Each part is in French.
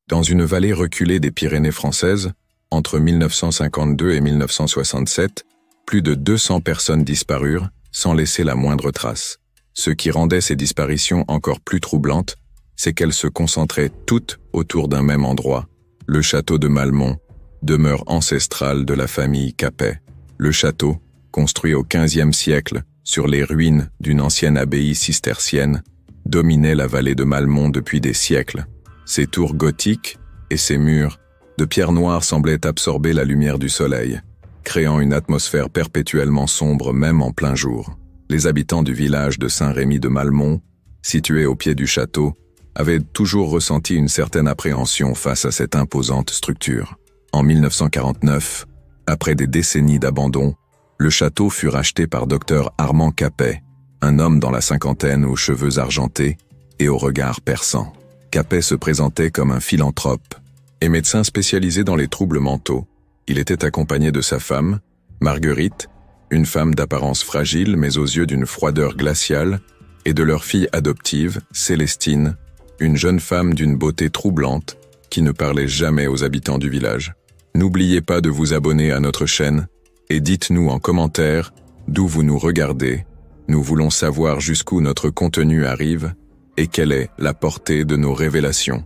Dans une vallée reculée des Pyrénées françaises, entre 1952 et 1967, plus de 200 personnes disparurent sans laisser la moindre trace. Ce qui rendait ces disparitions encore plus troublantes, c'est qu'elles se concentraient toutes autour d'un même endroit, le château de Malmont, demeure ancestrale de la famille Capet. Le château, construit au XVe siècle sur les ruines d'une ancienne abbaye cistercienne, dominait la vallée de Malmont depuis des siècles. Ses tours gothiques et ses murs de pierre noire semblaient absorber la lumière du soleil, créant une atmosphère perpétuellement sombre même en plein jour. Les habitants du village de Saint-Rémy de Malmont, situé au pied du château, avaient toujours ressenti une certaine appréhension face à cette imposante structure. En 1949, après des décennies d'abandon, le château fut racheté par Dr Armand Capet, un homme dans la cinquantaine aux cheveux argentés et au regard perçant. Capet se présentait comme un philanthrope et médecin spécialisé dans les troubles mentaux. Il était accompagné de sa femme, Marguerite, une femme d'apparence fragile mais aux yeux d'une froideur glaciale, et de leur fille adoptive, Célestine, une jeune femme d'une beauté troublante qui ne parlait jamais aux habitants du village. N'oubliez pas de vous abonner à notre chaîne et dites-nous en commentaire d'où vous nous regardez. Nous voulons savoir jusqu'où notre contenu arrive et quelle est la portée de nos révélations.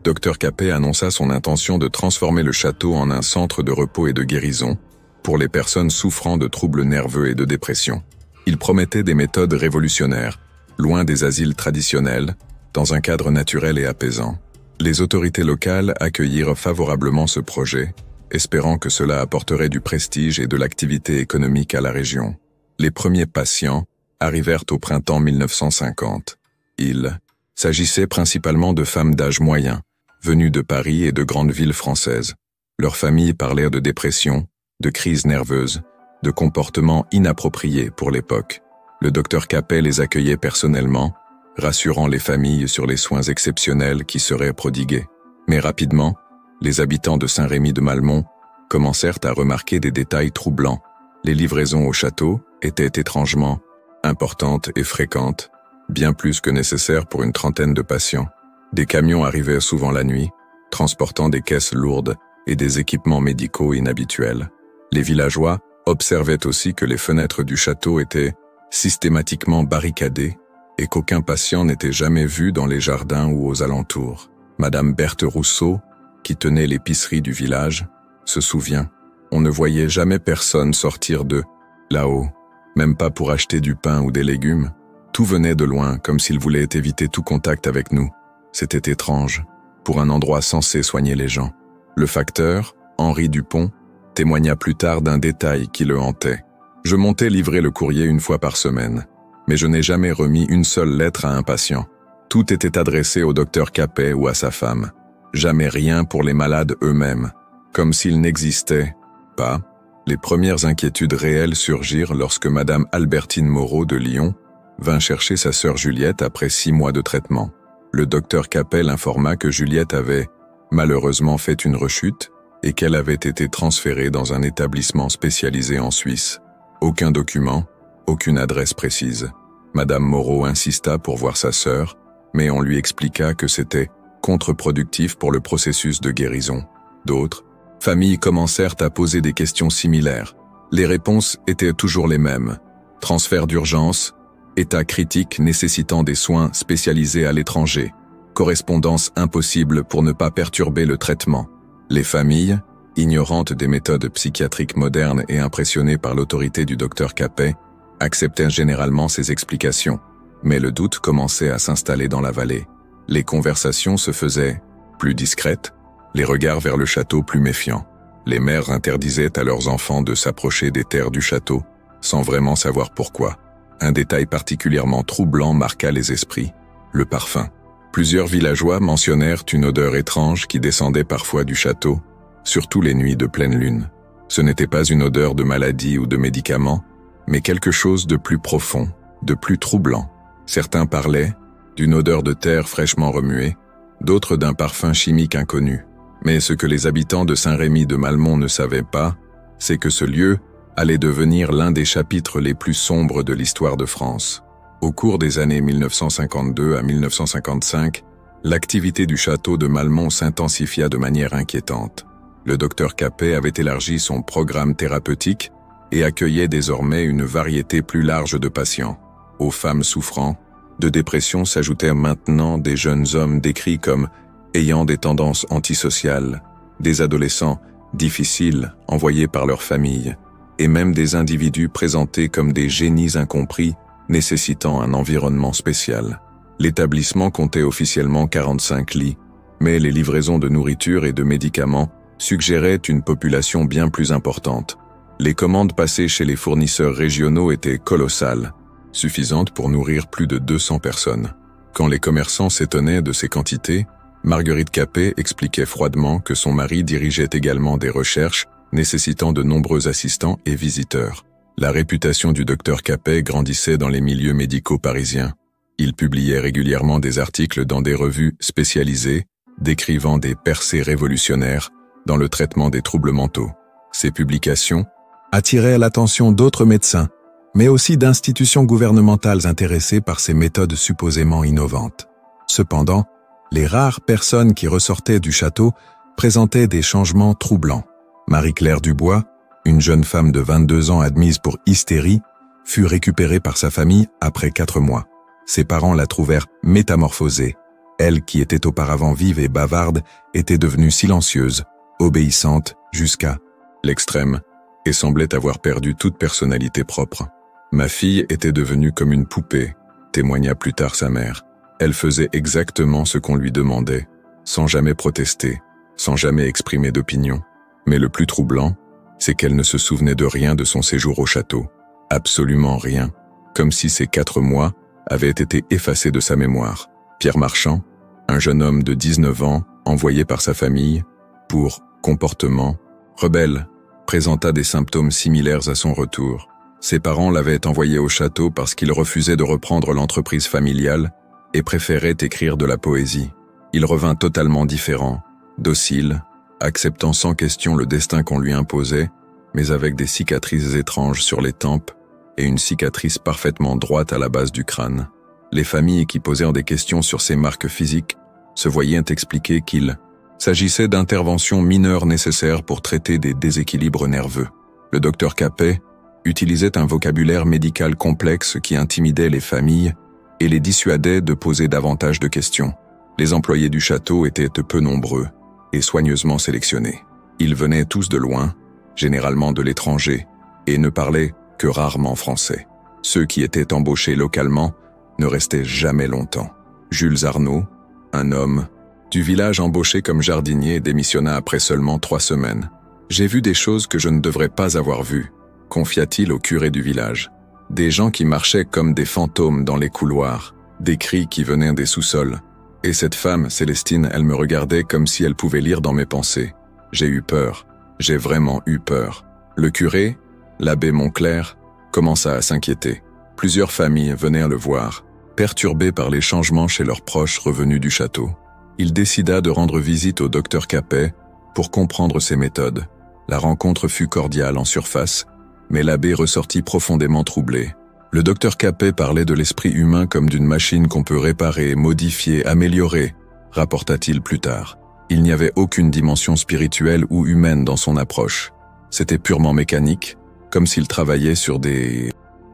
Dr Capet annonça son intention de transformer le château en un centre de repos et de guérison pour les personnes souffrant de troubles nerveux et de dépression. Il promettait des méthodes révolutionnaires, loin des asiles traditionnels, dans un cadre naturel et apaisant. Les autorités locales accueillirent favorablement ce projet, espérant que cela apporterait du prestige et de l'activité économique à la région. Les premiers patients arrivèrent au printemps 1950. Il s'agissait principalement de femmes d'âge moyen, venues de Paris et de grandes villes françaises. Leurs familles parlaient de dépression, de crises nerveuses, de comportements inappropriés pour l'époque. Le docteur Capet les accueillait personnellement, rassurant les familles sur les soins exceptionnels qui seraient prodigués. Mais rapidement, les habitants de Saint-Rémy de Malmont commencèrent à remarquer des détails troublants. Les livraisons au château étaient étrangement importantes et fréquentes, bien plus que nécessaire pour une trentaine de patients. Des camions arrivaient souvent la nuit, transportant des caisses lourdes et des équipements médicaux inhabituels. Les villageois observaient aussi que les fenêtres du château étaient systématiquement barricadées et qu'aucun patient n'était jamais vu dans les jardins ou aux alentours. Madame Berthe Rousseau, qui tenait l'épicerie du village, se souvient. On ne voyait jamais personne sortir de là-haut, même pas pour acheter du pain ou des légumes. Tout venait de loin, comme s'il voulait éviter tout contact avec nous. C'était étrange, pour un endroit censé soigner les gens. Le facteur, Henri Dupont, témoigna plus tard d'un détail qui le hantait. « Je montais livrer le courrier une fois par semaine, mais je n'ai jamais remis une seule lettre à un patient. Tout était adressé au docteur Capet ou à sa femme. Jamais rien pour les malades eux-mêmes, comme s'ils n'existaient pas. » Les premières inquiétudes réelles surgirent lorsque Madame Albertine Moreau de Lyon vint chercher sa sœur Juliette après 6 mois de traitement. Le docteur Capet informa que Juliette avait malheureusement fait une rechute et qu'elle avait été transférée dans un établissement spécialisé en Suisse. Aucun document, aucune adresse précise. Madame Moreau insista pour voir sa sœur, mais on lui expliqua que c'était contre-productif pour le processus de guérison. D'autres familles commencèrent à poser des questions similaires. Les réponses étaient toujours les mêmes. Transfert d'urgence, état critique nécessitant des soins spécialisés à l'étranger, correspondance impossible pour ne pas perturber le traitement. Les familles, ignorantes des méthodes psychiatriques modernes et impressionnées par l'autorité du docteur Capet, acceptèrent généralement ces explications. Mais le doute commençait à s'installer dans la vallée. Les conversations se faisaient plus discrètes, les regards vers le château plus méfiants. Les mères interdisaient à leurs enfants de s'approcher des terres du château, sans vraiment savoir pourquoi. Un détail particulièrement troublant marqua les esprits, le parfum. Plusieurs villageois mentionnèrent une odeur étrange qui descendait parfois du château, surtout les nuits de pleine lune. Ce n'était pas une odeur de maladie ou de médicaments, mais quelque chose de plus profond, de plus troublant. Certains parlaient d'une odeur de terre fraîchement remuée, d'autres d'un parfum chimique inconnu. Mais ce que les habitants de Saint-Rémy de Malmont ne savaient pas, c'est que ce lieu allait devenir l'un des chapitres les plus sombres de l'histoire de France. Au cours des années 1952 à 1955, L'activité du château de Malmont s'intensifia de manière inquiétante. Le docteur Capet avait élargi son programme thérapeutique et accueillait désormais une variété plus large de patients. Aux femmes souffrant de dépression s'ajoutaient maintenant des jeunes hommes décrits comme ayant des tendances antisociales, des adolescents difficiles envoyés par leur famille, et même des individus présentés comme des génies incompris nécessitant un environnement spécial. L'établissement comptait officiellement 45 lits, mais les livraisons de nourriture et de médicaments suggéraient une population bien plus importante. Les commandes passées chez les fournisseurs régionaux étaient colossales, suffisantes pour nourrir plus de 200 personnes. Quand les commerçants s'étonnaient de ces quantités, Marguerite Capet expliquait froidement que son mari dirigeait également des recherches nécessitant de nombreux assistants et visiteurs. La réputation du docteur Capet grandissait dans les milieux médicaux parisiens. Il publiait régulièrement des articles dans des revues spécialisées, décrivant des percées révolutionnaires dans le traitement des troubles mentaux. Ces publications attiraient l'attention d'autres médecins, mais aussi d'institutions gouvernementales intéressées par ces méthodes supposément innovantes. Cependant, les rares personnes qui ressortaient du château présentaient des changements troublants. Marie-Claire Dubois, une jeune femme de 22 ans admise pour hystérie, fut récupérée par sa famille après 4 mois. Ses parents la trouvèrent métamorphosée. Elle, qui était auparavant vive et bavarde, était devenue silencieuse, obéissante jusqu'à l'extrême, et semblait avoir perdu toute personnalité propre. « Ma fille était devenue comme une poupée », témoigna plus tard sa mère. Elle faisait exactement ce qu'on lui demandait, sans jamais protester, sans jamais exprimer d'opinion. Mais le plus troublant, c'est qu'elle ne se souvenait de rien de son séjour au château. Absolument rien. Comme si ces 4 mois avaient été effacés de sa mémoire. Pierre Marchand, un jeune homme de 19 ans, envoyé par sa famille, pour comportement rebelle, présenta des symptômes similaires à son retour. Ses parents l'avaient envoyé au château parce qu'il refusait de reprendre l'entreprise familiale et préférait écrire de la poésie. Il revint totalement différent, docile, acceptant sans question le destin qu'on lui imposait, mais avec des cicatrices étranges sur les tempes et une cicatrice parfaitement droite à la base du crâne. Les familles qui posèrent des questions sur ces marques physiques se voyaient expliquer qu'il s'agissait d'interventions mineures nécessaires pour traiter des déséquilibres nerveux. Le docteur Capet utilisait un vocabulaire médical complexe qui intimidait les familles et les dissuadait de poser davantage de questions. Les employés du château étaient peu nombreux et soigneusement sélectionnés. Ils venaient tous de loin, généralement de l'étranger, et ne parlaient que rarement français. Ceux qui étaient embauchés localement ne restaient jamais longtemps. Jules Arnaud, un homme du village embauché comme jardinier, démissionna après seulement 3 semaines. « J'ai vu des choses que je ne devrais pas avoir vues », confia-t-il au curé du village. Des gens qui marchaient comme des fantômes dans les couloirs, des cris qui venaient des sous-sols. Et cette femme, Célestine, elle me regardait comme si elle pouvait lire dans mes pensées. J'ai eu peur. J'ai vraiment eu peur. Le curé, l'abbé Montclair, commença à s'inquiéter. Plusieurs familles venaient le voir, perturbées par les changements chez leurs proches revenus du château. Il décida de rendre visite au docteur Capet pour comprendre ses méthodes. La rencontre fut cordiale en surface, mais l'abbé ressortit profondément troublé. Le docteur Capet parlait de l'esprit humain comme d'une machine qu'on peut réparer, modifier, améliorer, rapporta-t-il plus tard. Il n'y avait aucune dimension spirituelle ou humaine dans son approche. C'était purement mécanique, comme s'il travaillait sur des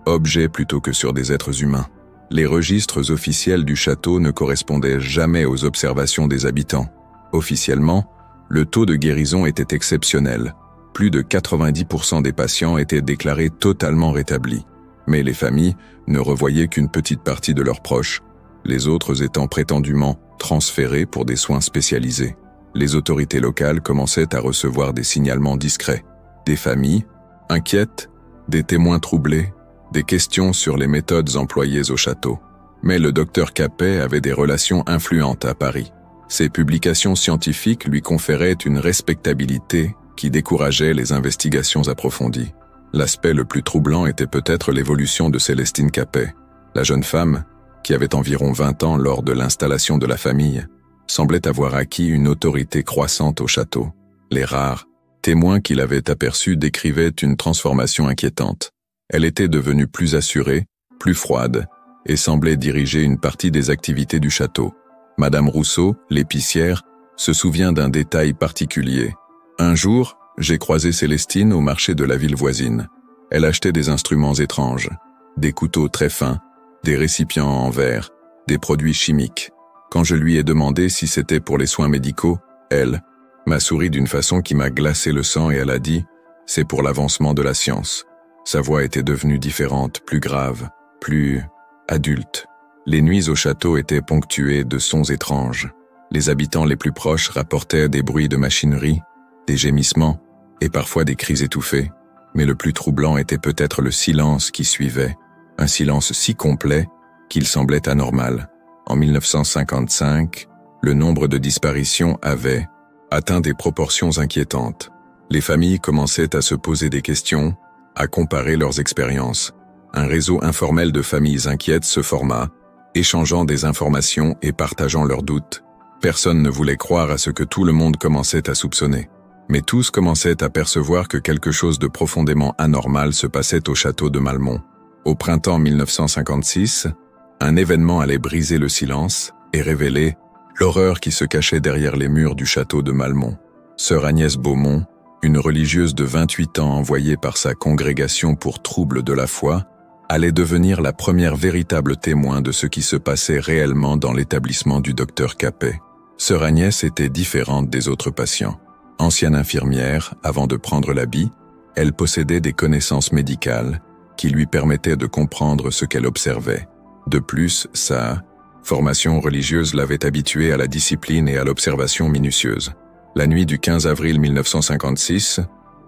objets plutôt que sur des êtres humains. Les registres officiels du château ne correspondaient jamais aux observations des habitants. Officiellement, le taux de guérison était exceptionnel. Plus de 90% des patients étaient déclarés totalement rétablis. Mais les familles ne revoyaient qu'une petite partie de leurs proches, les autres étant prétendument transférés pour des soins spécialisés. Les autorités locales commençaient à recevoir des signalements discrets. Des familles inquiètes, des témoins troublés, des questions sur les méthodes employées au château. Mais le docteur Capet avait des relations influentes à Paris. Ses publications scientifiques lui conféraient une respectabilité qui décourageait les investigations approfondies. L'aspect le plus troublant était peut-être l'évolution de Célestine Capet. La jeune femme, qui avait environ 20 ans lors de l'installation de la famille, semblait avoir acquis une autorité croissante au château. Les rares témoins qu'il avait aperçus décrivaient une transformation inquiétante. Elle était devenue plus assurée, plus froide, et semblait diriger une partie des activités du château. Madame Rousseau, l'épicière, se souvient d'un détail particulier. Un jour, j'ai croisé Célestine au marché de la ville voisine. Elle achetait des instruments étranges, des couteaux très fins, des récipients en verre, des produits chimiques. Quand je lui ai demandé si c'était pour les soins médicaux, elle m'a souri d'une façon qui m'a glacé le sang et elle a dit « c'est pour l'avancement de la science ». Sa voix était devenue différente, plus grave, plus adulte. Les nuits au château étaient ponctuées de sons étranges. Les habitants les plus proches rapportaient des bruits de machinerie, des gémissements et parfois des cris étouffés. Mais le plus troublant était peut-être le silence qui suivait, un silence si complet qu'il semblait anormal. En 1955, le nombre de disparitions avait atteint des proportions inquiétantes. Les familles commençaient à se poser des questions, à comparer leurs expériences. Un réseau informel de familles inquiètes se forma, échangeant des informations et partageant leurs doutes. Personne ne voulait croire à ce que tout le monde commençait à soupçonner. Mais tous commençaient à percevoir que quelque chose de profondément anormal se passait au château de Malmont. Au printemps 1956, un événement allait briser le silence et révéler l'horreur qui se cachait derrière les murs du château de Malmont. Sœur Agnès Beaumont, une religieuse de 28 ans envoyée par sa congrégation pour troubles de la foi, allait devenir la première véritable témoin de ce qui se passait réellement dans l'établissement du docteur Capet. Sœur Agnès était différente des autres patients. Ancienne infirmière, avant de prendre l'habit, elle possédait des connaissances médicales qui lui permettaient de comprendre ce qu'elle observait. De plus, sa formation religieuse l'avait habituée à la discipline et à l'observation minutieuse. La nuit du 15 avril 1956,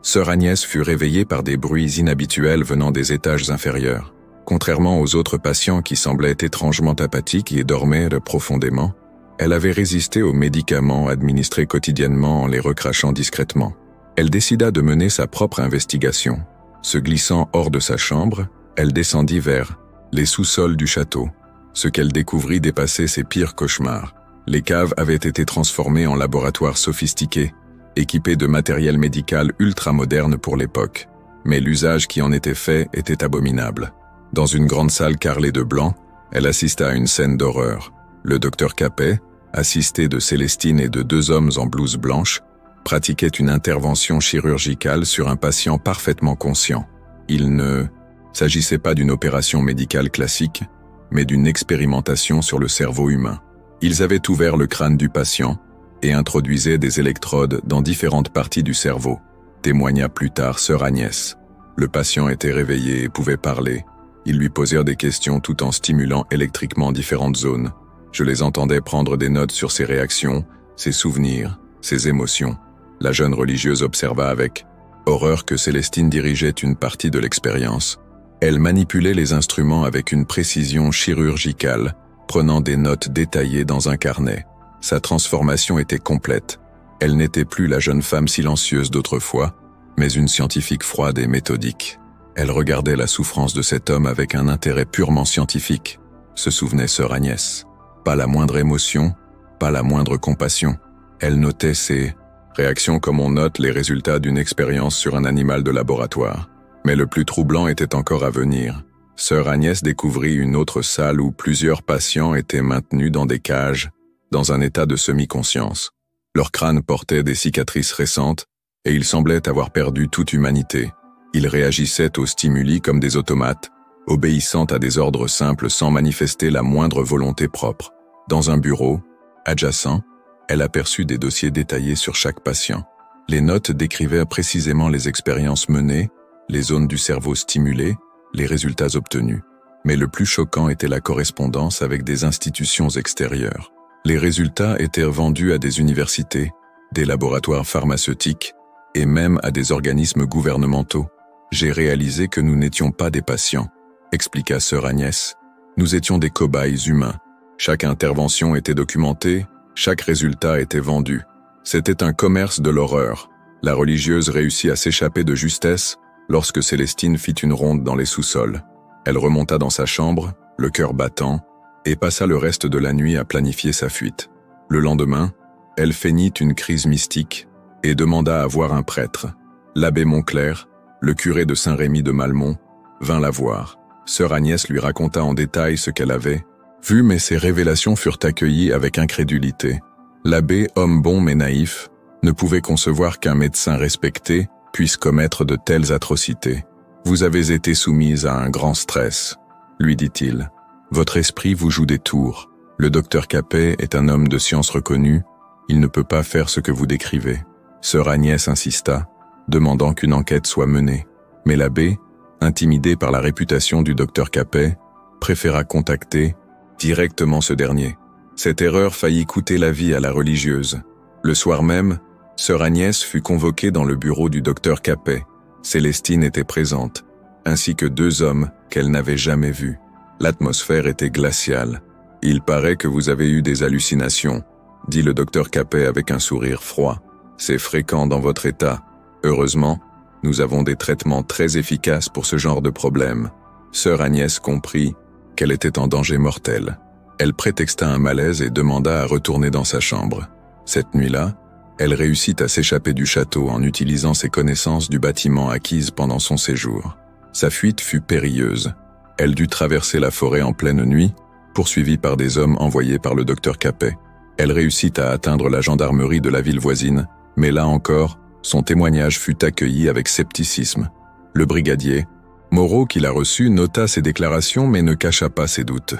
Sœur Agnès fut réveillée par des bruits inhabituels venant des étages inférieurs. Contrairement aux autres patients qui semblaient étrangement apathiques et dormaient profondément, elle avait résisté aux médicaments administrés quotidiennement en les recrachant discrètement. Elle décida de mener sa propre investigation. Se glissant hors de sa chambre, elle descendit vers les sous-sols du château. Ce qu'elle découvrit dépassait ses pires cauchemars. Les caves avaient été transformées en laboratoires sophistiqués, équipés de matériel médical ultra-moderne pour l'époque. Mais l'usage qui en était fait était abominable. Dans une grande salle carrelée de blanc, elle assista à une scène d'horreur. Le docteur Capet, assisté de Célestine et de 2 hommes en blouse blanche, pratiquait une intervention chirurgicale sur un patient parfaitement conscient. Il ne s'agissait pas d'une opération médicale classique, mais d'une expérimentation sur le cerveau humain. Ils avaient ouvert le crâne du patient et introduisaient des électrodes dans différentes parties du cerveau, témoigna plus tard Sœur Agnès. Le patient était réveillé et pouvait parler. Ils lui posèrent des questions tout en stimulant électriquement différentes zones. Je les entendais prendre des notes sur ses réactions, ses souvenirs, ses émotions. La jeune religieuse observa avec horreur que Célestine dirigeait une partie de l'expérience. Elle manipulait les instruments avec une précision chirurgicale, prenant des notes détaillées dans un carnet. Sa transformation était complète. Elle n'était plus la jeune femme silencieuse d'autrefois, mais une scientifique froide et méthodique. Elle regardait la souffrance de cet homme avec un intérêt purement scientifique, se souvenait Sœur Agnès. Pas la moindre émotion, pas la moindre compassion. Elle notait ses réactions comme on note les résultats d'une expérience sur un animal de laboratoire. Mais le plus troublant était encore à venir. Sœur Agnès découvrit une autre salle où plusieurs patients étaient maintenus dans des cages, dans un état de semi-conscience. Leurs crânes portaient des cicatrices récentes, et ils semblaient avoir perdu toute humanité. Ils réagissaient aux stimuli comme des automates, obéissant à des ordres simples sans manifester la moindre volonté propre. Dans un bureau, adjacent, elle aperçut des dossiers détaillés sur chaque patient. Les notes décrivaient précisément les expériences menées, les zones du cerveau stimulées, les résultats obtenus. Mais le plus choquant était la correspondance avec des institutions extérieures. Les résultats étaient vendus à des universités, des laboratoires pharmaceutiques et même à des organismes gouvernementaux. J'ai réalisé que nous n'étions pas des patients, expliqua Sœur Agnès. Nous étions des cobayes humains. Chaque intervention était documentée, chaque résultat était vendu. C'était un commerce de l'horreur. La religieuse réussit à s'échapper de justesse lorsque Célestine fit une ronde dans les sous-sols. Elle remonta dans sa chambre, le cœur battant, et passa le reste de la nuit à planifier sa fuite. Le lendemain, elle feignit une crise mystique et demanda à voir un prêtre. L'abbé Montclair, le curé de Saint-Rémy de Malmont, vint la voir. Sœur Agnès lui raconta en détail ce qu'elle avait Vu mais ces révélations furent accueillies avec incrédulité. L'abbé, homme bon mais naïf, ne pouvait concevoir qu'un médecin respecté puisse commettre de telles atrocités. « Vous avez été soumise à un grand stress », lui dit-il. « Votre esprit vous joue des tours. Le docteur Capet est un homme de science reconnu. Il ne peut pas faire ce que vous décrivez. » Sœur Agnès insista, demandant qu'une enquête soit menée. Mais l'abbé, intimidé par la réputation du docteur Capet, préféra contacter directement ce dernier. Cette erreur faillit coûter la vie à la religieuse. Le soir même, sœur Agnès fut convoquée dans le bureau du docteur Capet. Célestine était présente, ainsi que 2 hommes qu'elle n'avait jamais vus. L'atmosphère était glaciale. « Il paraît que vous avez eu des hallucinations », dit le docteur Capet avec un sourire froid. « C'est fréquent dans votre état. Heureusement, nous avons des traitements très efficaces pour ce genre de problème. » Sœur Agnès comprit qu'elle était en danger mortel. Elle prétexta un malaise et demanda à retourner dans sa chambre. Cette nuit-là, elle réussit à s'échapper du château en utilisant ses connaissances du bâtiment acquises pendant son séjour. Sa fuite fut périlleuse. Elle dut traverser la forêt en pleine nuit, poursuivie par des hommes envoyés par le docteur Capet. Elle réussit à atteindre la gendarmerie de la ville voisine, mais là encore, son témoignage fut accueilli avec scepticisme. Le brigadier, Moreau, qui l'a reçu, nota ses déclarations mais ne cacha pas ses doutes.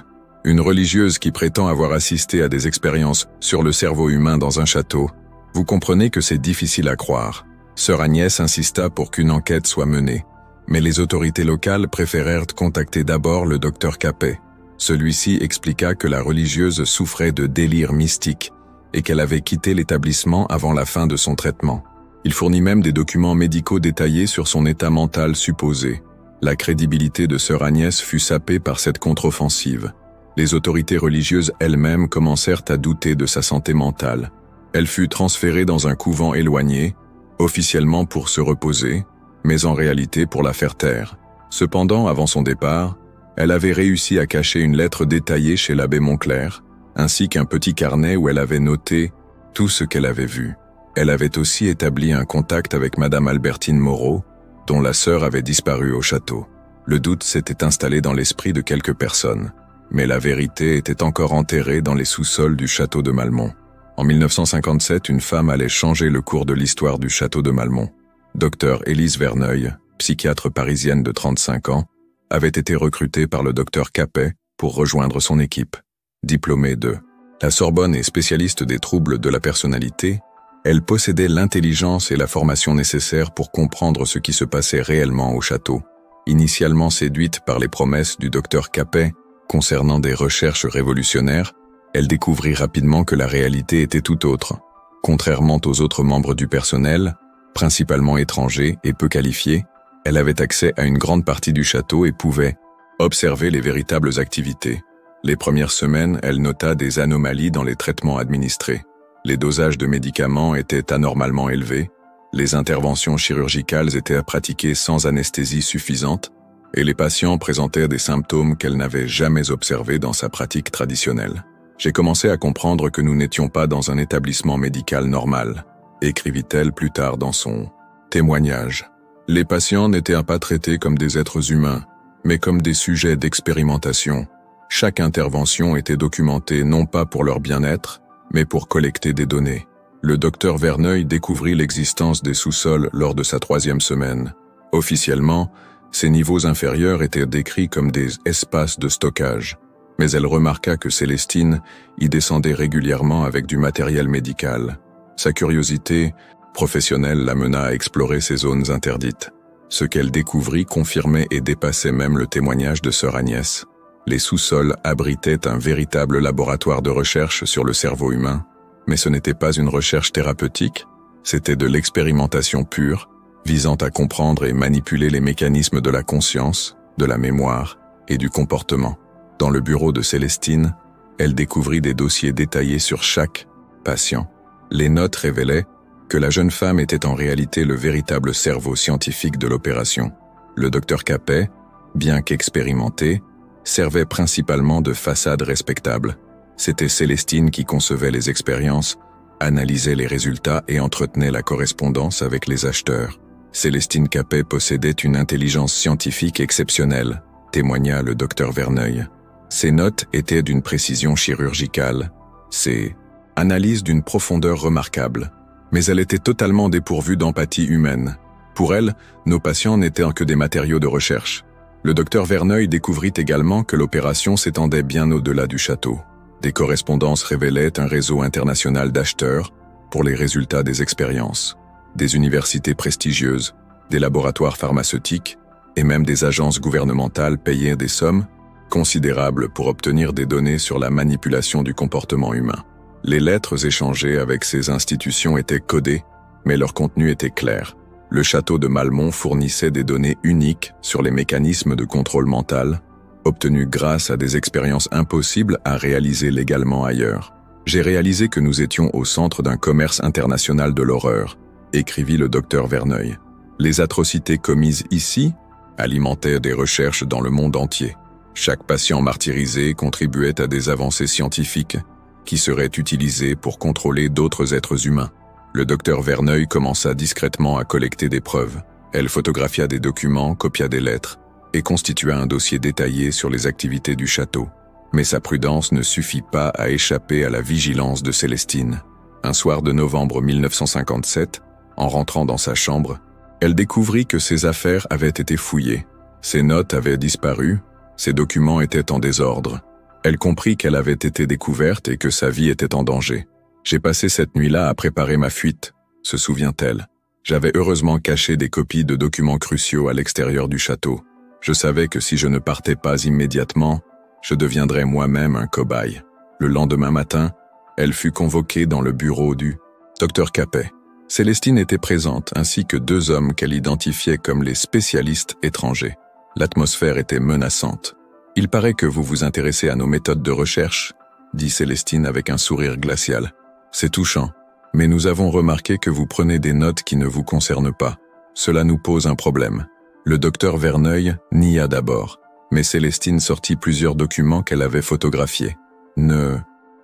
Une religieuse qui prétend avoir assisté à des expériences sur le cerveau humain dans un château, vous comprenez que c'est difficile à croire. Sœur Agnès insista pour qu'une enquête soit menée, mais les autorités locales préférèrent contacter d'abord le docteur Capet. Celui-ci expliqua que la religieuse souffrait de délire mystique et qu'elle avait quitté l'établissement avant la fin de son traitement. Il fournit même des documents médicaux détaillés sur son état mental supposé. La crédibilité de sœur Agnès fut sapée par cette contre-offensive. Les autorités religieuses elles-mêmes commencèrent à douter de sa santé mentale. Elle fut transférée dans un couvent éloigné, officiellement pour se reposer, mais en réalité pour la faire taire. Cependant, avant son départ, elle avait réussi à cacher une lettre détaillée chez l'abbé Monclerc, ainsi qu'un petit carnet où elle avait noté tout ce qu'elle avait vu. Elle avait aussi établi un contact avec Madame Albertine Moreau, dont la sœur avait disparu au château. Le doute s'était installé dans l'esprit de quelques personnes, mais la vérité était encore enterrée dans les sous-sols du château de Malmont. En 1957, une femme allait changer le cours de l'histoire du château de Malmont. Dr Élise Verneuil, psychiatre parisienne de 35 ans, avait été recrutée par le docteur Capet pour rejoindre son équipe. Diplômée de la Sorbonne et spécialiste des troubles de la personnalité, elle possédait l'intelligence et la formation nécessaires pour comprendre ce qui se passait réellement au château. Initialement séduite par les promesses du docteur Capet concernant des recherches révolutionnaires, elle découvrit rapidement que la réalité était tout autre. Contrairement aux autres membres du personnel, principalement étrangers et peu qualifiés, elle avait accès à une grande partie du château et pouvait observer les véritables activités. Les premières semaines, elle nota des anomalies dans les traitements administrés. Les dosages de médicaments étaient anormalement élevés, les interventions chirurgicales étaient pratiquées sans anesthésie suffisante, et les patients présentaient des symptômes qu'elle n'avait jamais observés dans sa pratique traditionnelle. J'ai commencé à comprendre que nous n'étions pas dans un établissement médical normal, écrivit-elle plus tard dans son témoignage. Les patients n'étaient pas traités comme des êtres humains, mais comme des sujets d'expérimentation. Chaque intervention était documentée non pas pour leur bien-être, mais pour collecter des données. Le docteur Verneuil découvrit l'existence des sous-sols lors de sa 3e semaine. Officiellement, ces niveaux inférieurs étaient décrits comme des espaces de stockage. Mais elle remarqua que Célestine y descendait régulièrement avec du matériel médical. Sa curiosité professionnelle l'amena à explorer ces zones interdites. Ce qu'elle découvrit confirmait et dépassait même le témoignage de sœur Agnès. Les sous-sols abritaient un véritable laboratoire de recherche sur le cerveau humain, mais ce n'était pas une recherche thérapeutique, c'était de l'expérimentation pure, visant à comprendre et manipuler les mécanismes de la conscience, de la mémoire et du comportement. Dans le bureau de Célestine, elle découvrit des dossiers détaillés sur chaque patient. Les notes révélaient que la jeune femme était en réalité le véritable cerveau scientifique de l'opération. Le docteur Capet, bien qu'expérimenté, servait principalement de façade respectable. C'était Célestine qui concevait les expériences, analysait les résultats et entretenait la correspondance avec les acheteurs. Célestine Capet possédait une intelligence scientifique exceptionnelle, témoigna le docteur Verneuil. Ces notes étaient d'une précision chirurgicale, ces analyses d'une profondeur remarquable, mais elle était totalement dépourvue d'empathie humaine. Pour elle, nos patients n'étaient que des matériaux de recherche. Le docteur Verneuil découvrit également que l'opération s'étendait bien au-delà du château. Des correspondances révélaient un réseau international d'acheteurs pour les résultats des expériences, des universités prestigieuses, des laboratoires pharmaceutiques et même des agences gouvernementales payaient des sommes considérables pour obtenir des données sur la manipulation du comportement humain. Les lettres échangées avec ces institutions étaient codées, mais leur contenu était clair. Le château de Malmont fournissait des données uniques sur les mécanismes de contrôle mental, obtenus grâce à des expériences impossibles à réaliser légalement ailleurs. J'ai réalisé que nous étions au centre d'un commerce international de l'horreur, écrivit le docteur Verneuil. Les atrocités commises ici alimentaient des recherches dans le monde entier. Chaque patient martyrisé contribuait à des avancées scientifiques qui seraient utilisées pour contrôler d'autres êtres humains. Le docteur Verneuil commença discrètement à collecter des preuves. Elle photographia des documents, copia des lettres et constitua un dossier détaillé sur les activités du château. Mais sa prudence ne suffit pas à échapper à la vigilance de Célestine. Un soir de novembre 1957, en rentrant dans sa chambre, elle découvrit que ses affaires avaient été fouillées. Ses notes avaient disparu, ses documents étaient en désordre. Elle comprit qu'elle avait été découverte et que sa vie était en danger. « J'ai passé cette nuit-là à préparer ma fuite », se souvient-elle. « J'avais heureusement caché des copies de documents cruciaux à l'extérieur du château. Je savais que si je ne partais pas immédiatement, je deviendrais moi-même un cobaye. » Le lendemain matin, elle fut convoquée dans le bureau du Dr Capet. Célestine était présente, ainsi que 2 hommes qu'elle identifiait comme les spécialistes étrangers. L'atmosphère était menaçante. « Il paraît que vous vous intéressez à nos méthodes de recherche », dit Célestine avec un sourire glacial. « C'est touchant, mais nous avons remarqué que vous prenez des notes qui ne vous concernent pas. Cela nous pose un problème. » Le docteur Verneuil nia d'abord, mais Célestine sortit plusieurs documents qu'elle avait photographiés. « Ne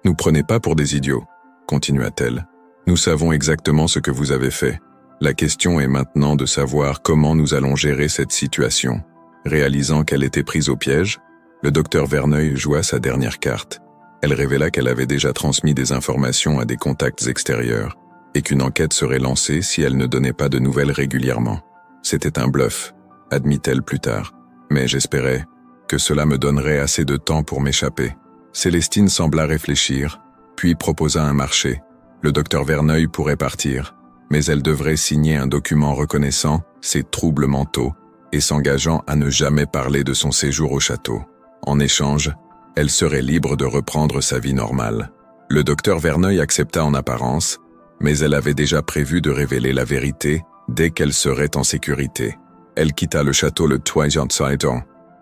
nous prenez pas pour des idiots, » continua-t-elle. « Nous savons exactement ce que vous avez fait. La question est maintenant de savoir comment nous allons gérer cette situation. » Réalisant qu'elle était prise au piège, le docteur Verneuil joua sa dernière carte. Elle révéla qu'elle avait déjà transmis des informations à des contacts extérieurs et qu'une enquête serait lancée si elle ne donnait pas de nouvelles régulièrement. C'était un bluff, admit-elle plus tard, mais j'espérais que cela me donnerait assez de temps pour m'échapper. Célestine sembla réfléchir, puis proposa un marché. Le docteur Verneuil pourrait partir, mais elle devrait signer un document reconnaissant ses troubles mentaux et s'engageant à ne jamais parler de son séjour au château. En échange, elle serait libre de reprendre sa vie normale. Le docteur Verneuil accepta en apparence, mais elle avait déjà prévu de révéler la vérité dès qu'elle serait en sécurité. Elle quitta le château le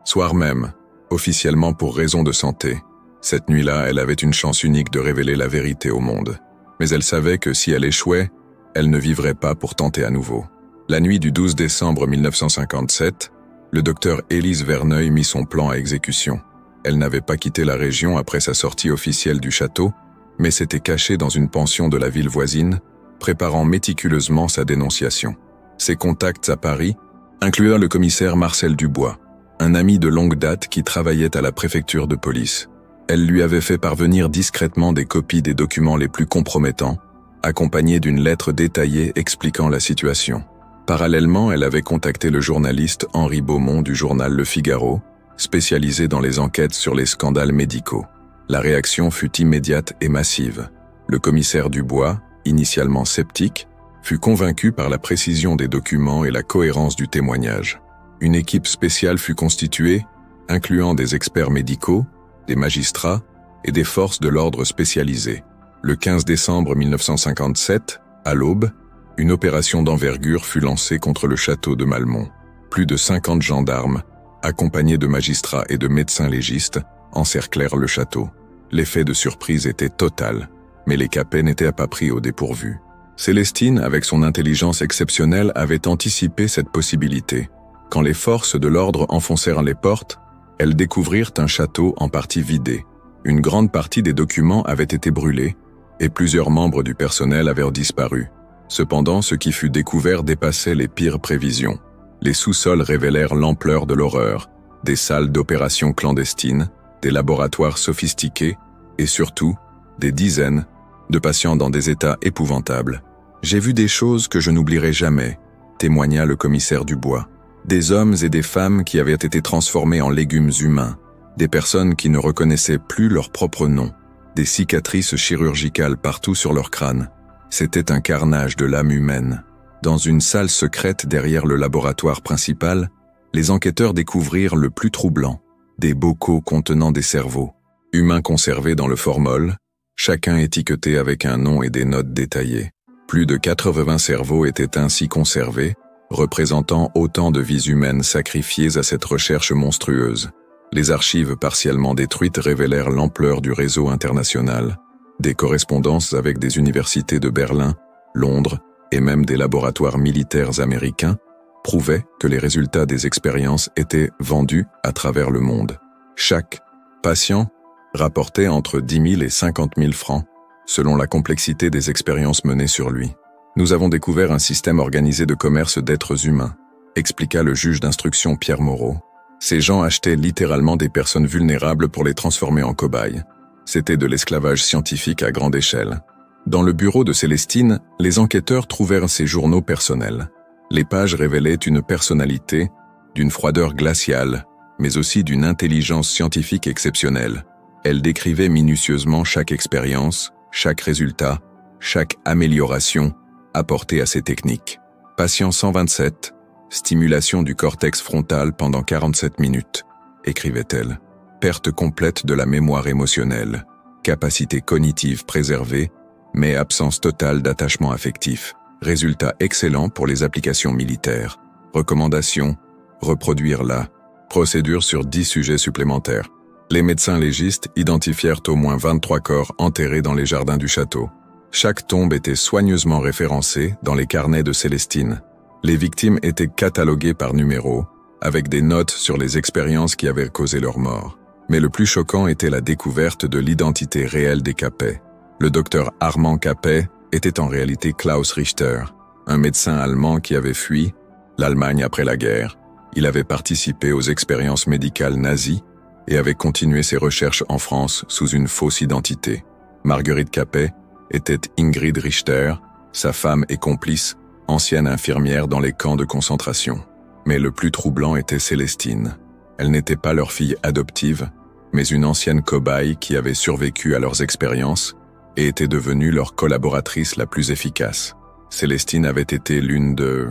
soir même, officiellement pour raison de santé. Cette nuit-là, elle avait une chance unique de révéler la vérité au monde. Mais elle savait que si elle échouait, elle ne vivrait pas pour tenter à nouveau. La nuit du 12 décembre 1957, le docteur Élise Verneuil mit son plan à exécution. Elle n'avait pas quitté la région après sa sortie officielle du château, mais s'était cachée dans une pension de la ville voisine, préparant méticuleusement sa dénonciation. Ses contacts à Paris incluaient le commissaire Marcel Dubois, un ami de longue date qui travaillait à la préfecture de police. Elle lui avait fait parvenir discrètement des copies des documents les plus compromettants, accompagnées d'une lettre détaillée expliquant la situation. Parallèlement, elle avait contacté le journaliste Henri Beaumont du journal Le Figaro, spécialisé dans les enquêtes sur les scandales médicaux. La réaction fut immédiate et massive. Le commissaire Dubois, initialement sceptique, fut convaincu par la précision des documents et la cohérence du témoignage. Une équipe spéciale fut constituée, incluant des experts médicaux, des magistrats et des forces de l'ordre spécialisées. Le 15 décembre 1957, à l'aube, une opération d'envergure fut lancée contre le château de Malmont. Plus de 50 gendarmes, accompagnés de magistrats et de médecins légistes, encerclèrent le château. L'effet de surprise était total, mais les Capet n'étaient pas pris au dépourvu. Célestine, avec son intelligence exceptionnelle, avait anticipé cette possibilité. Quand les forces de l'ordre enfoncèrent les portes, elles découvrirent un château en partie vidé. Une grande partie des documents avaient été brûlés, et plusieurs membres du personnel avaient disparu. Cependant, ce qui fut découvert dépassait les pires prévisions. Les sous-sols révélèrent l'ampleur de l'horreur, des salles d'opération clandestines, des laboratoires sophistiqués et surtout, des dizaines de patients dans des états épouvantables. J'ai vu des choses que je n'oublierai jamais, témoigna le commissaire Dubois. Des hommes et des femmes qui avaient été transformés en légumes humains, des personnes qui ne reconnaissaient plus leur propre nom, des cicatrices chirurgicales partout sur leur crâne. C'était un carnage de l'âme humaine. Dans une salle secrète derrière le laboratoire principal, les enquêteurs découvrirent le plus troublant, des bocaux contenant des cerveaux, humains conservés dans le formol, chacun étiqueté avec un nom et des notes détaillées. Plus de 80 cerveaux étaient ainsi conservés, représentant autant de vies humaines sacrifiées à cette recherche monstrueuse. Les archives partiellement détruites révélèrent l'ampleur du réseau international. Des correspondances avec des universités de Berlin, Londres et même des laboratoires militaires américains prouvaient que les résultats des expériences étaient vendus à travers le monde. Chaque patient rapportait entre 10 000 et 50 000 francs, selon la complexité des expériences menées sur lui. Nous avons découvert un système organisé de commerce d'êtres humains, expliqua le juge d'instruction Pierre Moreau. Ces gens achetaient littéralement des personnes vulnérables pour les transformer en cobayes. C'était de l'esclavage scientifique à grande échelle. Dans le bureau de Célestine, les enquêteurs trouvèrent ses journaux personnels. Les pages révélaient une personnalité, d'une froideur glaciale, mais aussi d'une intelligence scientifique exceptionnelle. Elle décrivait minutieusement chaque expérience, chaque résultat, chaque amélioration apportée à ces techniques. Patient 127, stimulation du cortex frontal pendant 47 minutes, écrivait-elle. Perte complète de la mémoire émotionnelle, capacité cognitive préservée, mais absence totale d'attachement affectif. Résultat excellent pour les applications militaires. Recommandation, reproduire la procédure sur 10 sujets supplémentaires. Les médecins légistes identifièrent au moins 23 corps enterrés dans les jardins du château. Chaque tombe était soigneusement référencée dans les carnets de Célestine. Les victimes étaient cataloguées par numéro, avec des notes sur les expériences qui avaient causé leur mort. Mais le plus choquant était la découverte de l'identité réelle des Capet. Le docteur Armand Capet était en réalité Klaus Richter, un médecin allemand qui avait fui l'Allemagne après la guerre. Il avait participé aux expériences médicales nazies et avait continué ses recherches en France sous une fausse identité. Marguerite Capet était Ingrid Richter, sa femme et complice, ancienne infirmière dans les camps de concentration. Mais le plus troublant était Célestine. Elle n'était pas leur fille adoptive, mais une ancienne cobaye qui avait survécu à leurs expériences et était devenue leur collaboratrice la plus efficace. Célestine avait été l'une de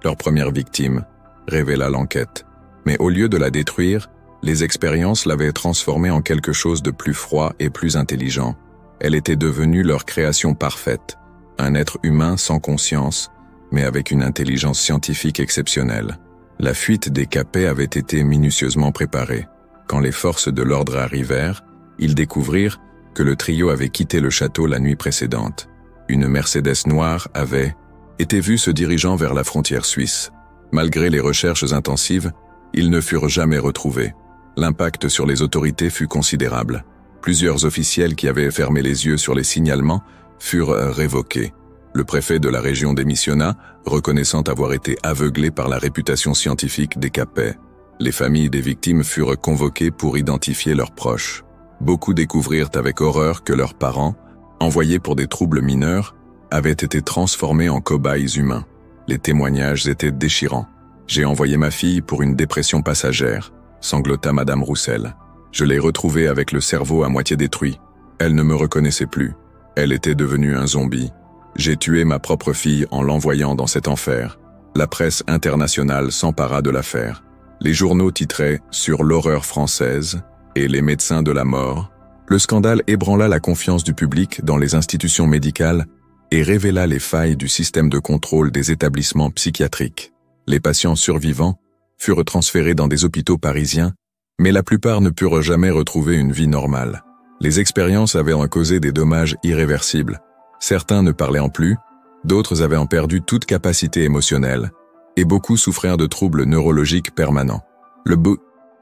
leurs premières victimes, révéla l'enquête. Mais au lieu de la détruire, les expériences l'avaient transformée en quelque chose de plus froid et plus intelligent. Elle était devenue leur création parfaite, un être humain sans conscience, mais avec une intelligence scientifique exceptionnelle. La fuite des Capet avait été minutieusement préparée. Quand les forces de l'ordre arrivèrent, ils découvrirent que le trio avait quitté le château la nuit précédente. Une Mercedes noire avait été vue se dirigeant vers la frontière suisse. Malgré les recherches intensives, ils ne furent jamais retrouvés. L'impact sur les autorités fut considérable. Plusieurs officiels qui avaient fermé les yeux sur les signalements furent révoqués. Le préfet de la région démissionna, reconnaissant avoir été aveuglé par la réputation scientifique des Capet. Les familles des victimes furent convoquées pour identifier leurs proches. Beaucoup découvrirent avec horreur que leurs parents, envoyés pour des troubles mineurs, avaient été transformés en cobayes humains. Les témoignages étaient déchirants. « J'ai envoyé ma fille pour une dépression passagère », sanglota Madame Roussel. « Je l'ai retrouvée avec le cerveau à moitié détruit. Elle ne me reconnaissait plus. Elle était devenue un zombie. J'ai tué ma propre fille en l'envoyant dans cet enfer. » La presse internationale s'empara de l'affaire. Les journaux titraient « Sur l'horreur française » et « Les médecins de la mort ». Le scandale ébranla la confiance du public dans les institutions médicales et révéla les failles du système de contrôle des établissements psychiatriques. Les patients survivants furent transférés dans des hôpitaux parisiens, mais la plupart ne purent jamais retrouver une vie normale. Les expériences avaient en causé des dommages irréversibles. Certains ne parlaient en plus, d'autres avaient en perdu toute capacité émotionnelle, et beaucoup souffrirent de troubles neurologiques permanents. Le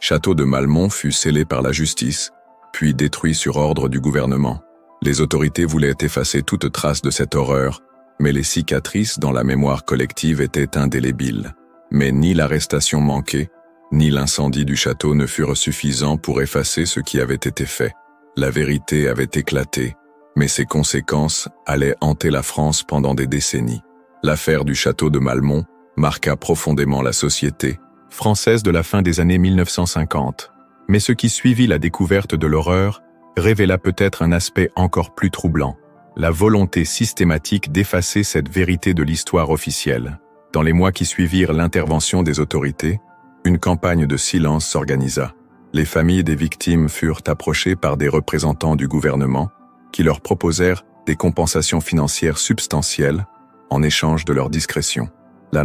château de Malmont fut scellé par la justice, puis détruit sur ordre du gouvernement. Les autorités voulaient effacer toute trace de cette horreur, mais les cicatrices dans la mémoire collective étaient indélébiles. Mais ni l'arrestation manquée, ni l'incendie du château ne furent suffisants pour effacer ce qui avait été fait. La vérité avait éclaté, mais ses conséquences allaient hanter la France pendant des décennies. L'affaire du château de Malmont marqua profondément la société française de la fin des années 1950. Mais ce qui suivit la découverte de l'horreur révéla peut-être un aspect encore plus troublant, la volonté systématique d'effacer cette vérité de l'histoire officielle. Dans les mois qui suivirent l'intervention des autorités, une campagne de silence s'organisa. Les familles des victimes furent approchées par des représentants du gouvernement qui leur proposèrent des compensations financières substantielles en échange de leur discrétion. La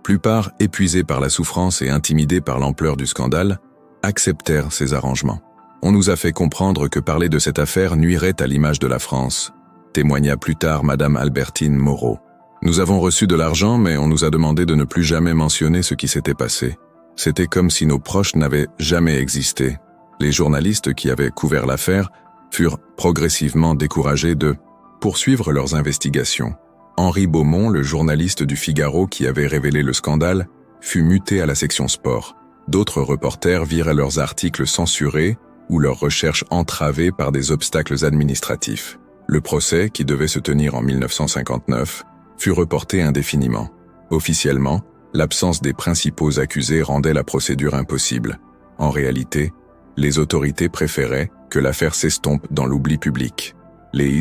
plupart, épuisés par la souffrance et intimidés par l'ampleur du scandale, acceptèrent ces arrangements. On nous a fait comprendre que parler de cette affaire nuirait à l'image de la France, témoigna plus tard Madame Albertine Moreau. Nous avons reçu de l'argent, mais on nous a demandé de ne plus jamais mentionner ce qui s'était passé. C'était comme si nos proches n'avaient jamais existé. Les journalistes qui avaient couvert l'affaire furent progressivement découragés de poursuivre leurs investigations. Henri Beaumont, le journaliste du Figaro qui avait révélé le scandale, fut muté à la section sport. D'autres reporters virent leurs articles censurés ou leurs recherches entravées par des obstacles administratifs. Le procès, qui devait se tenir en 1959, fut reporté indéfiniment. Officiellement, l'absence des principaux accusés rendait la procédure impossible. En réalité, les autorités préféraient que l'affaire s'estompe dans l'oubli public. Les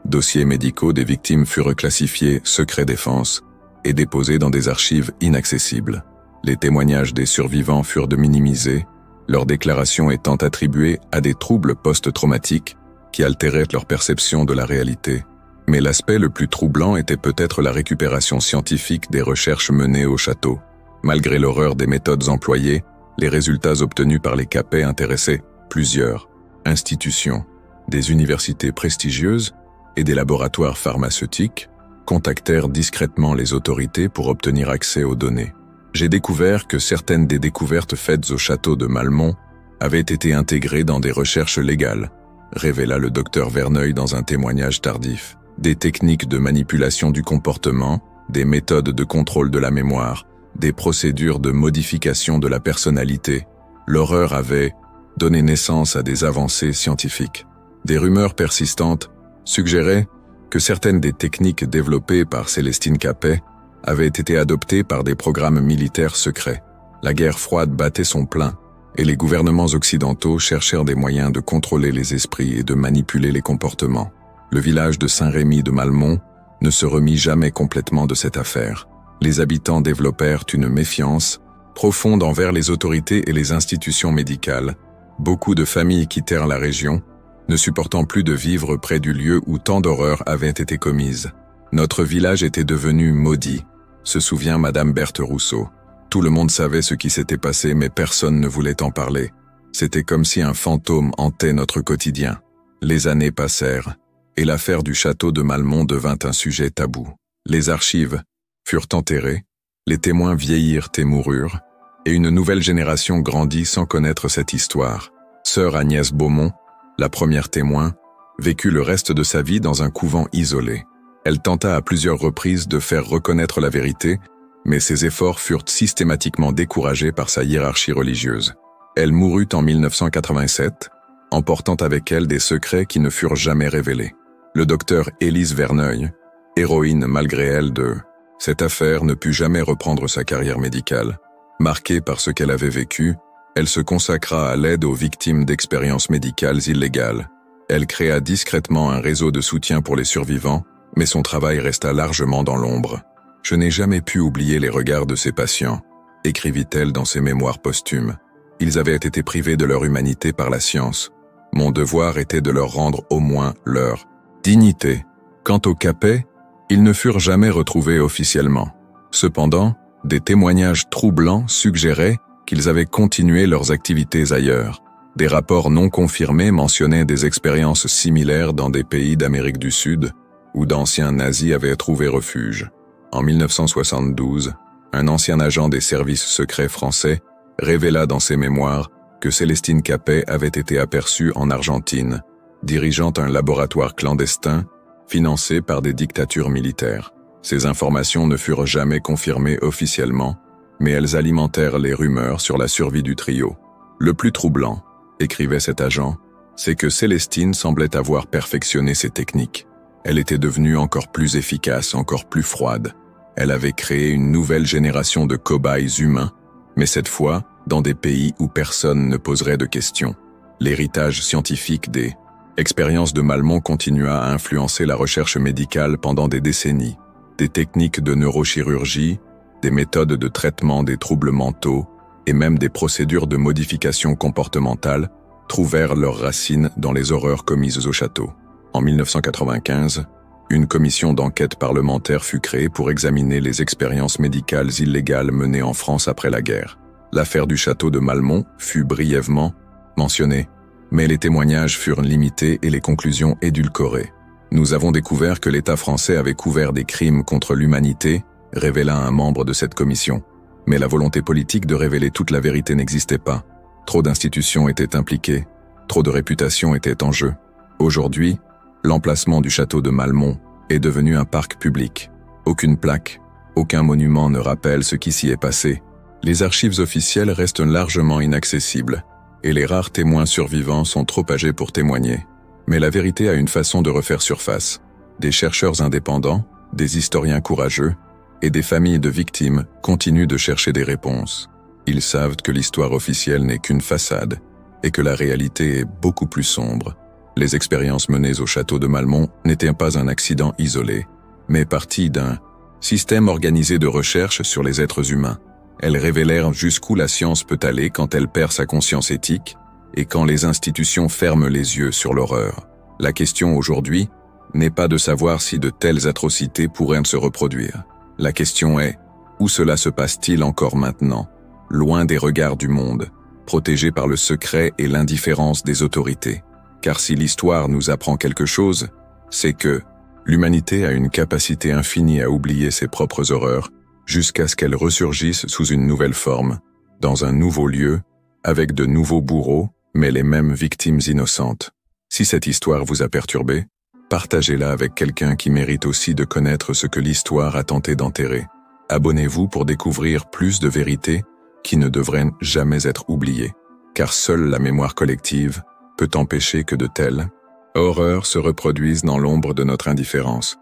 dossiers médicaux des victimes furent classifiés secret défense et déposés dans des archives inaccessibles. Les témoignages des survivants furent minimisés, leurs déclarations étant attribuées à des troubles post-traumatiques qui altéraient leur perception de la réalité. Mais l'aspect le plus troublant était peut-être la récupération scientifique des recherches menées au château. Malgré l'horreur des méthodes employées, les résultats obtenus par les Capet intéressaient plusieurs institutions, des universités prestigieuses et des laboratoires pharmaceutiques contactèrent discrètement les autorités pour obtenir accès aux données. J'ai découvert que certaines des découvertes faites au château de Malmont avaient été intégrées dans des recherches légales, révéla le docteur Verneuil dans un témoignage tardif. Des techniques de manipulation du comportement, des méthodes de contrôle de la mémoire, des procédures de modification de la personnalité. L'horreur avait donné naissance à des avancées scientifiques. Des rumeurs persistantes suggéraient que certaines des techniques développées par Célestine Capet avaient été adoptées par des programmes militaires secrets. La guerre froide battait son plein, et les gouvernements occidentaux cherchèrent des moyens de contrôler les esprits et de manipuler les comportements. Le village de Saint-Rémy de Malmont ne se remit jamais complètement de cette affaire. Les habitants développèrent une méfiance profonde envers les autorités et les institutions médicales. Beaucoup de familles quittèrent la région, ne supportant plus de vivre près du lieu où tant d'horreurs avaient été commises. Notre village était devenu maudit, se souvient Madame Berthe Rousseau. Tout le monde savait ce qui s'était passé, mais personne ne voulait en parler. C'était comme si un fantôme hantait notre quotidien. Les années passèrent, et l'affaire du château de Malmont devint un sujet tabou. Les archives furent enterrées, les témoins vieillirent et moururent, et une nouvelle génération grandit sans connaître cette histoire. Sœur Agnès Beaumont, la première témoin, vécut le reste de sa vie dans un couvent isolé. Elle tenta à plusieurs reprises de faire reconnaître la vérité, mais ses efforts furent systématiquement découragés par sa hiérarchie religieuse. Elle mourut en 1987, emportant avec elle des secrets qui ne furent jamais révélés. Le docteur Élise Verneuil, héroïne malgré elle de cette affaire, ne put jamais reprendre sa carrière médicale. Marquée par ce qu'elle avait vécu, elle se consacra à l'aide aux victimes d'expériences médicales illégales. Elle créa discrètement un réseau de soutien pour les survivants, mais son travail resta largement dans l'ombre. « Je n'ai jamais pu oublier les regards de ces patients », écrivit-elle dans ses mémoires posthumes. « Ils avaient été privés de leur humanité par la science. Mon devoir était de leur rendre au moins leur dignité. » Quant aux Capet, ils ne furent jamais retrouvés officiellement. Cependant, des témoignages troublants suggéraient qu'ils avaient continué leurs activités ailleurs. Des rapports non confirmés mentionnaient des expériences similaires dans des pays d'Amérique du Sud, où d'anciens nazis avaient trouvé refuge. En 1972, un ancien agent des services secrets français révéla dans ses mémoires que Célestine Capet avait été aperçue en Argentine, dirigeant un laboratoire clandestin financé par des dictatures militaires. Ces informations ne furent jamais confirmées officiellement, mais elles alimentèrent les rumeurs sur la survie du trio. Le plus troublant, écrivait cet agent, c'est que Célestine semblait avoir perfectionné ses techniques. Elle était devenue encore plus efficace, encore plus froide. Elle avait créé une nouvelle génération de cobayes humains, mais cette fois, dans des pays où personne ne poserait de questions. L'héritage scientifique des expériences de Malmont continua à influencer la recherche médicale pendant des décennies. Des techniques de neurochirurgie, des méthodes de traitement des troubles mentaux et même des procédures de modification comportementale trouvèrent leurs racines dans les horreurs commises au château. En 1995, une commission d'enquête parlementaire fut créée pour examiner les expériences médicales illégales menées en France après la guerre. L'affaire du château de Malmont fut brièvement mentionnée, mais les témoignages furent limités et les conclusions édulcorées. Nous avons découvert que l'État français avait couvert des crimes contre l'humanité, révéla un membre de cette commission. Mais la volonté politique de révéler toute la vérité n'existait pas. Trop d'institutions étaient impliquées, trop de réputation était en jeu. Aujourd'hui, l'emplacement du château de Malmont est devenu un parc public. Aucune plaque, aucun monument ne rappelle ce qui s'y est passé. Les archives officielles restent largement inaccessibles, et les rares témoins survivants sont trop âgés pour témoigner. Mais la vérité a une façon de refaire surface. Des chercheurs indépendants, des historiens courageux et des familles de victimes continuent de chercher des réponses. Ils savent que l'histoire officielle n'est qu'une façade et que la réalité est beaucoup plus sombre. Les expériences menées au château de Malmont n'étaient pas un accident isolé, mais partie d'un système organisé de recherche sur les êtres humains. Elles révélèrent jusqu'où la science peut aller quand elle perd sa conscience éthique et quand les institutions ferment les yeux sur l'horreur. La question aujourd'hui n'est pas de savoir si de telles atrocités pourraient se reproduire. La question est, où cela se passe-t-il encore maintenant, loin des regards du monde, protégé par le secret et l'indifférence des autorités? Car si l'histoire nous apprend quelque chose, c'est que l'humanité a une capacité infinie à oublier ses propres horreurs jusqu'à ce qu'elles ressurgissent sous une nouvelle forme, dans un nouveau lieu, avec de nouveaux bourreaux, mais les mêmes victimes innocentes. Si cette histoire vous a perturbé, partagez-la avec quelqu'un qui mérite aussi de connaître ce que l'histoire a tenté d'enterrer. Abonnez-vous pour découvrir plus de vérités qui ne devraient jamais être oubliées, car seule la mémoire collective peut empêcher que de telles horreurs se reproduisent dans l'ombre de notre indifférence.